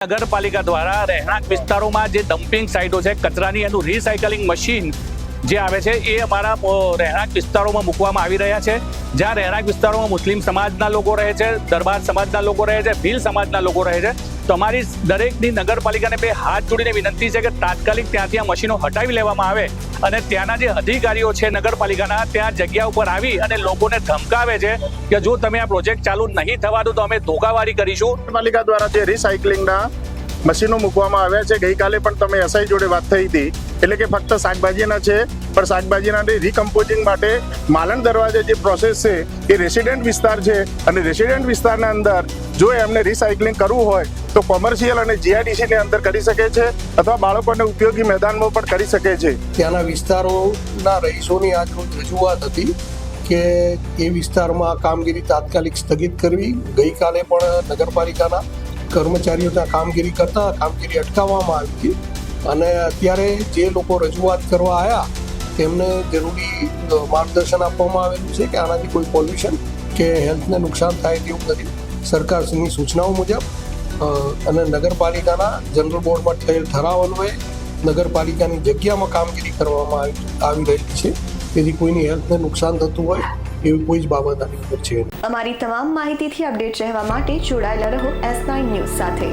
નગરપાલિકા દ્વારા રહેણાંક વિસ્તારોમાં જે ડમ્પિંગ સાઇટો છે કચરાની એનું રિસાયકલિંગ મશીન જે આવે છે એ અમારા રહેણાંક વિસ્તારોમાં મૂકવામાં આવી રહ્યા છે. જ્યાં રહેણાંક વિસ્તારોમાં મુસ્લિમ સમાજના લોકો રહે છે, દરબાર સમાજના લોકો રહે છે, ભીલ સમાજના લોકો રહે છે. તો અમારી દરેકની નગરપાલિકાને બે હાથ જોડીને વિનંતી છે કે તાત્કાલિક ત્યાંથી આ મશીનો હટાવી લેવામાં આવે અને ત્યાંના જે અધિકારીઓ છે નગરપાલિકાના ત્યાં જગ્યા ઉપર આવી અને લોકોને ધમકાવે છે કે જો તમે આ પ્રોજેક્ટ ચાલુ નહીં થવા દો તો અમે ધોકાવારી કરીશું. નગરપાલિકા દ્વારા જે રિસાયકલિંગના મશીનો મૂકવામાં આવ્યા છે, ગઈકાલે પણ તમે એસઆઈ જોડે વાત થઈ હતી, એટલે કે ફક્ત શાકભાજીના છે પણ શાકભાજીના રિકમ્પોઝિંગ માટે માલણ દરવાજે જે પ્રોસેસ છે એ રેસિડેન્ટ વિસ્તાર છે અને રેસિડેન્ટ વિસ્તારના અંદર જો એમને રિસાયકલિંગ કરવું હોય તો કોમર્શિયલ અને જીઆઈડીસી ની અંદર કરી શકે છે અથવા બાળકોને ઉપયોગી મેદાનમાં પણ કરી શકે છે. ત્યાંના વિસ્તારોના રહીશોની આજ રોજ રજૂઆત હતી કે એ વિસ્તારમાં કામગીરી તાત્કાલિક સ્થગિત કરવી. ગઈકાલે પણ નગરપાલિકાના કર્મચારીઓ ત્યાં કામગીરી કરતા કામગીરી અટકાવવામાં આવી હતી અને અત્યારે જે લોકો રજૂઆત કરવા આવ્યા તેમને જરૂરી માર્ગદર્શન આપવામાં આવેલું છે કે આનાથી કોઈ પોલ્યુશન કે હેલ્થને નુકસાન થાય તેવું નથી. સરકારની સૂચનાઓ મુજબ અને નગરપાલિકાના જનરલ બોર્ડમાં થયેલ ઠરાવ અન્વયે નગરપાલિકાની જગ્યામાં કામગીરી કરવામાં આવી રહી છે. તેથી કોઈની હેલ્થને નુકસાન થતું હોય એવી કોઈ જ બાબત આની ઉપર છે. અમારી તમામ માહિતીથી અપડેટ રહેવા માટે જોડાયેલા રહો S9 ન્યૂઝ સાથે.